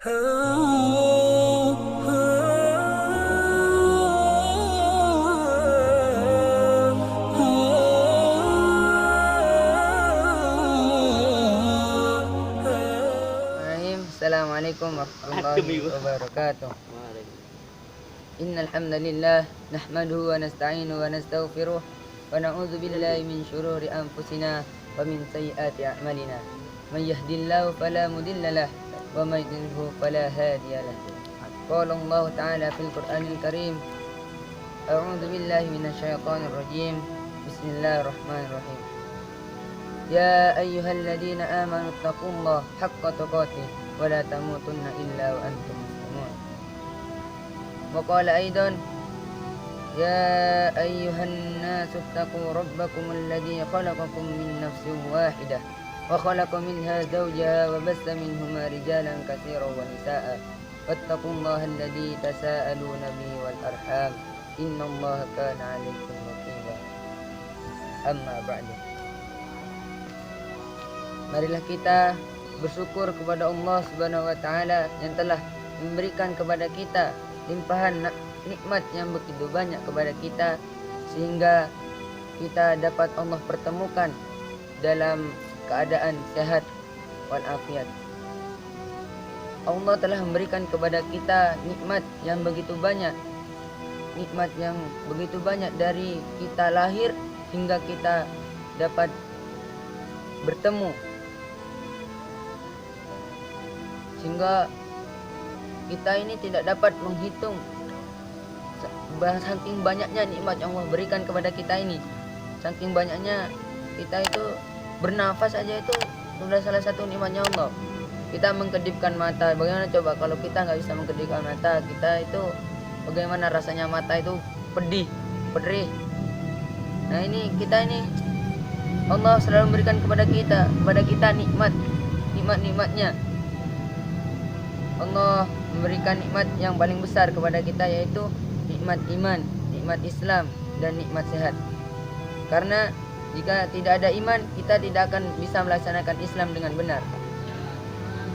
Assalamualaikum warahmatullahi wabarakatuh. Innal hamdalillah nahmaduhu wa nasta'inuhu wa nastaghfiruh wa na'udzu billahi min shururi anfusina wa min sayyiati a'malina. May yahdihillahu fala mudilla lahu wa may yudlilhu fala hadiya lahu. Qala Allah ta'ala fil Qur'anil Karim. A'udzu billahi minasy syaithanir rajim. Bismillahirrahmanirrahim. Ya ayyuhalladzina amanu taqullaha haqqa tuqatih wa la tamutunna illa wa antum muslimun. Wa qala aidan ya ayyuhan nasu taqu rabbakum alladzi khalaqakum min nafsin wahidah wa khalaqa minha zawjaha wa bassa minhuma rijalan katsiran wa nisaa'a wattaqullaha alladzi tasaaluna bihi wal arham innallaha kana 'alaykum raqiba. Amma ba'du. Marilah kita bersyukur kepada Allah Subhanahu wa taala yang telah memberikan kepada kita limpahan nikmat yang begitu banyak kepada kita sehingga kita dapat Allah pertemukan dalam keadaan sehat walafiat. Allah telah memberikan kepada kita nikmat yang begitu banyak. Nikmat yang begitu banyak dari kita lahir hingga kita dapat bertemu, sehingga kita ini tidak dapat menghitung saking banyaknya nikmat yang Allah berikan kepada kita ini. Saking banyaknya kita itu bernafas aja itu sudah salah satu nikmatnya Allah. Kita mengkedipkan mata, bagaimana coba kalau kita nggak bisa mengkedipkan mata, kita itu bagaimana rasanya mata itu pedih, perih. Nah ini kita ini Allah selalu memberikan kepada kita nikmatnya. Allah memberikan nikmat yang paling besar kepada kita, yaitu nikmat iman, nikmat Islam, dan nikmat sehat. Karena jika tidak ada iman, kita tidak akan bisa melaksanakan Islam dengan benar.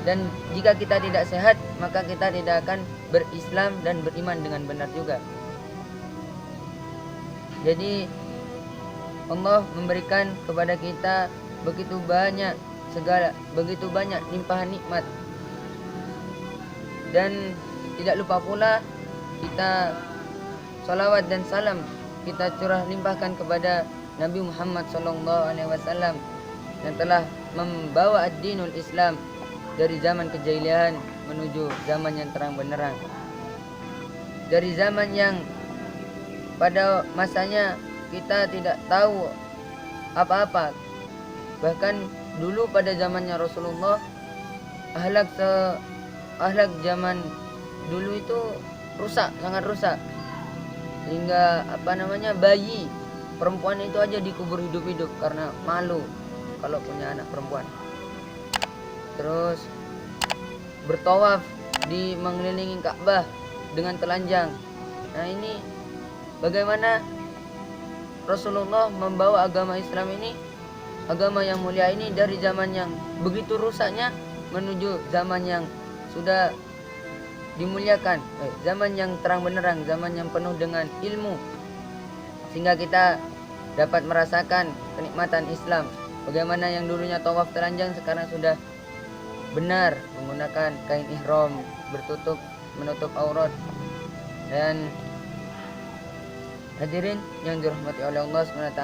Dan jika kita tidak sehat, maka kita tidak akan berislam dan beriman dengan benar juga. Jadi Allah memberikan kepada kita begitu banyak limpahan nikmat. Dan tidak lupa pula kita salawat dan salam kita curah limpahkan kepada Nabi Muhammad SAW yang telah membawa ad-dinul Islam dari zaman kejahilian menuju zaman yang terang benderang. Dari zaman yang pada masanya kita tidak tahu apa-apa. Bahkan dulu pada zamannya Rasulullah, akhlak zaman dulu itu sangat rusak. Sehingga bayi perempuan itu aja dikubur hidup-hidup karena malu kalau punya anak perempuan. Terus bertawaf di mengelilingi Ka'bah dengan telanjang. Nah ini bagaimana Rasulullah membawa agama Islam ini, agama yang mulia ini, dari zaman yang begitu rusaknya menuju zaman yang sudah dimuliakan, zaman yang terang benderang, zaman yang penuh dengan ilmu, sehingga kita dapat merasakan kenikmatan Islam. Bagaimana yang dulunya tawaf telanjang sekarang sudah benar menggunakan kain ihram menutup aurat. Dan hadirin yang dirahmati oleh Allah SWT,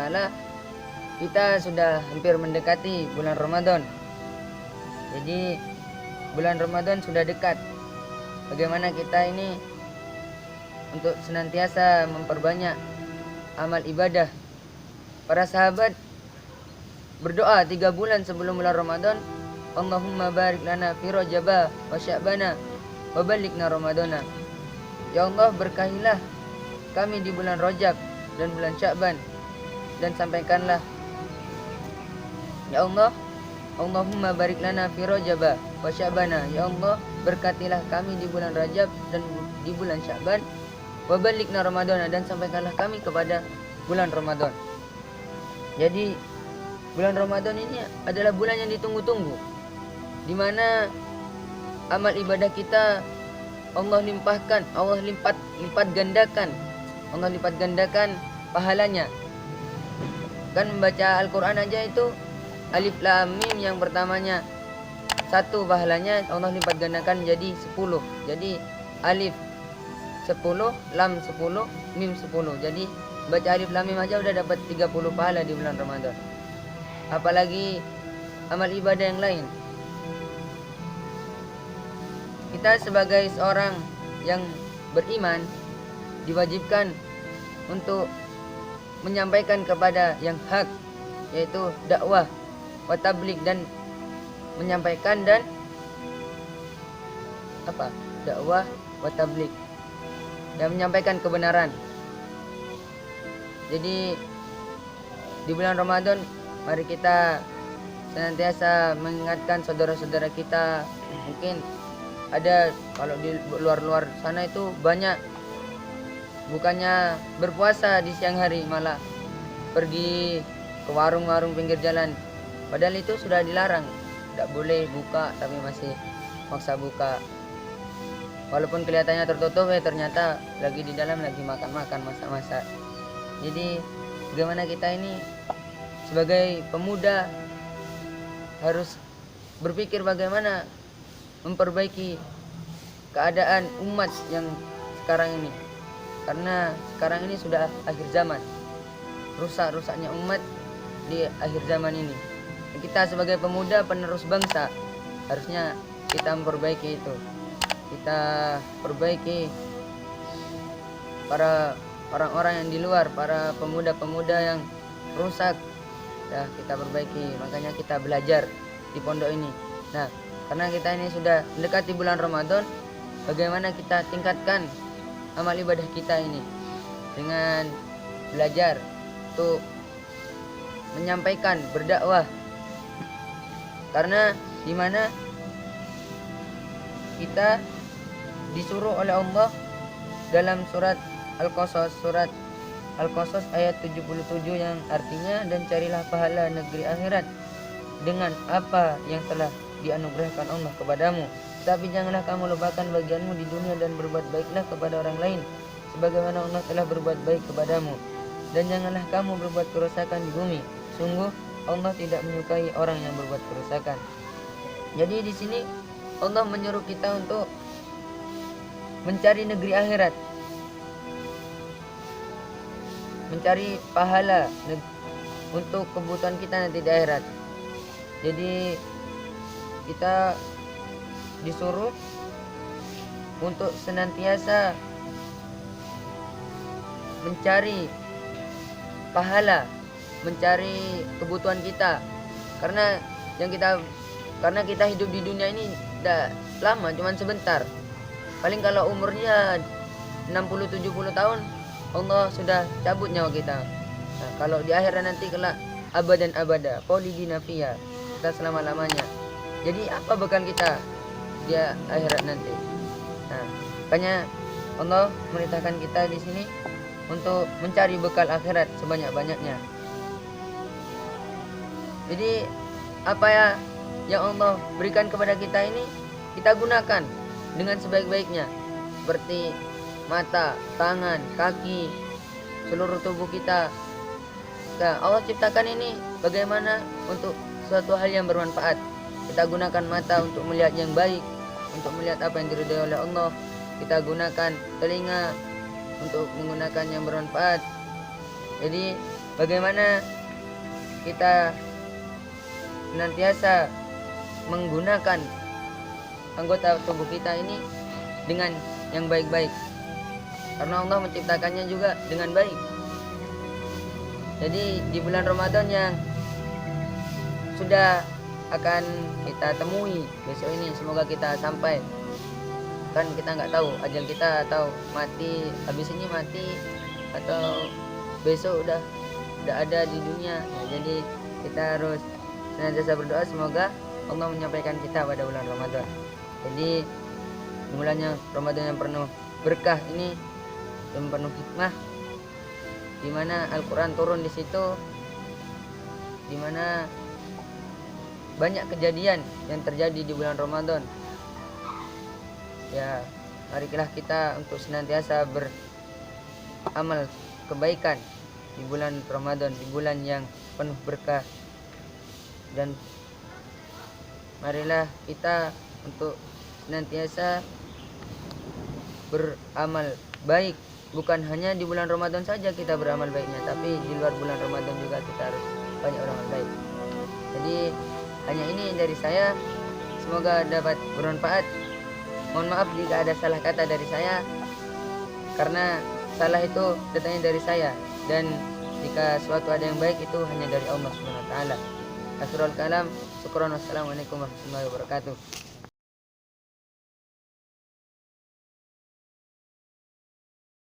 kita sudah hampir mendekati bulan Ramadan. Jadi bulan Ramadan sudah dekat. Bagaimana kita ini untuk senantiasa memperbanyak amal ibadah. Para sahabat berdoa 3 bulan sebelum bulan Ramadan, Allahumma barik lana fi Rajaba wa Sya'bana wa ballighna Ramadana. Ya Allah, berkahilah kami di bulan Rajab dan bulan Sya'ban, dan sampaikanlah, ya Allah, Allahumma barik lana fi Rajaba wa Sya'bana. Ya Allah, berkatilah kami di bulan Rajab dan di bulan Sya'ban, wa ballighna Ramadana, dan sampaikanlah kami kepada bulan Ramadan. Jadi bulan Ramadan ini adalah bulan yang ditunggu-tunggu, di mana amal ibadah kita Allah limpahkan, Allah lipat gandakan, Allah lipat gandakan pahalanya. Kan membaca Al-Quran aja itu alif lam mim yang pertamanya 1 pahalanya Allah lipat gandakan jadi 10. Jadi alif 10, lam 10, mim 10. Jadi baca alif lam mim aja udah dapat 30 pahala di bulan Ramadan. Apalagi amal ibadah yang lain. Kita sebagai seorang yang beriman diwajibkan untuk menyampaikan kepada yang hak, yaitu dakwah wa tabligh, dan menyampaikan dan dakwah wa tabligh, dan menyampaikan kebenaran. Jadi di bulan Ramadan mari kita senantiasa mengingatkan saudara-saudara kita. Mungkin ada kalau di luar sana itu banyak bukannya berpuasa di siang hari, malah pergi ke warung-warung pinggir jalan, padahal itu sudah dilarang, tidak boleh buka, tapi masih maksa buka. Walaupun kelihatannya tertutup, ternyata lagi di dalam lagi makan-makan, masak-masak. Jadi bagaimana kita ini sebagai pemuda harus berpikir bagaimana memperbaiki keadaan umat yang sekarang ini, karena sekarang ini sudah akhir zaman, rusak-rusaknya umat di akhir zaman ini. Kita sebagai pemuda penerus bangsa harusnya kita memperbaiki itu. Kita perbaiki para orang-orang yang di luar, para pemuda-pemuda yang rusak, ya kita perbaiki. Makanya kita belajar di pondok ini. Nah, karena kita ini sudah mendekati bulan Ramadan, bagaimana kita tingkatkan amal ibadah kita ini dengan belajar untuk menyampaikan, berdakwah. Karena di mana kita disuruh oleh Allah dalam surat Al-Qasas ayat 77 yang artinya, dan carilah pahala negeri akhirat dengan apa yang telah dianugerahkan Allah kepadamu, tapi janganlah kamu lupakan bagianmu di dunia dan berbuat baiklah kepada orang lain sebagaimana Allah telah berbuat baik kepadamu, dan janganlah kamu berbuat kerusakan di bumi, sungguh Allah tidak menyukai orang yang berbuat kerusakan. Jadi di sini Allah menyuruh kita untuk mencari negeri akhirat, mencari pahala untuk kebutuhan kita nanti di akhirat. Jadi kita disuruh untuk senantiasa mencari pahala, mencari kebutuhan kita, karena kita hidup di dunia ini tidak lama, cuman sebentar. Paling kalau umurnya 60-70 tahun Allah sudah cabut nyawa kita. Nah, kalau di akhirat nanti kelak abadan abada, khalidina fiha, kita selama-lamanya. Jadi apa bekal kita di akhirat nanti? Nah, makanya Allah merintahkan kita di sini untuk mencari bekal akhirat sebanyak-banyaknya. Jadi apa ya yang Allah berikan kepada kita ini kita gunakan dengan sebaik-baiknya, seperti mata, tangan, kaki, seluruh tubuh kita. Nah, Allah ciptakan ini bagaimana untuk suatu hal yang bermanfaat. Kita gunakan mata untuk melihat yang baik, untuk melihat apa yang diridhai oleh Allah. Kita gunakan telinga untuk menggunakan yang bermanfaat. Jadi bagaimana kita senantiasa menggunakan anggota tubuh kita ini dengan yang baik-baik, karena Allah menciptakannya juga dengan baik. Jadi di bulan Ramadan yang sudah akan kita temui besok ini, semoga kita sampai. Kan kita nggak tahu ajal kita, atau mati habis ini mati, atau besok udah ada di dunia. Nah, jadi kita harus senantiasa berdoa semoga Allah menyampaikan kita pada bulan Ramadan. Jadi bulannya Ramadan yang penuh berkah ini, yang penuh hikmah, di mana Al-Quran turun di situ, di mana banyak kejadian yang terjadi di bulan Ramadan. Ya, marilah kita untuk senantiasa beramal kebaikan di bulan Ramadan, di bulan yang penuh berkah. Dan marilah kita untuk senantiasa beramal baik. Bukan hanya di bulan Ramadan saja kita beramal baiknya, tapi di luar bulan Ramadan juga kita harus banyak beramal baik. Jadi hanya ini dari saya, semoga dapat bermanfaat. Mohon maaf jika ada salah kata dari saya, karena salah itu datangnya dari saya, dan jika suatu ada yang baik itu hanya dari Allah Subhanahu wa taala. Akhirul kalam, syukran, wassalamualaikum warahmatullahi wabarakatuh.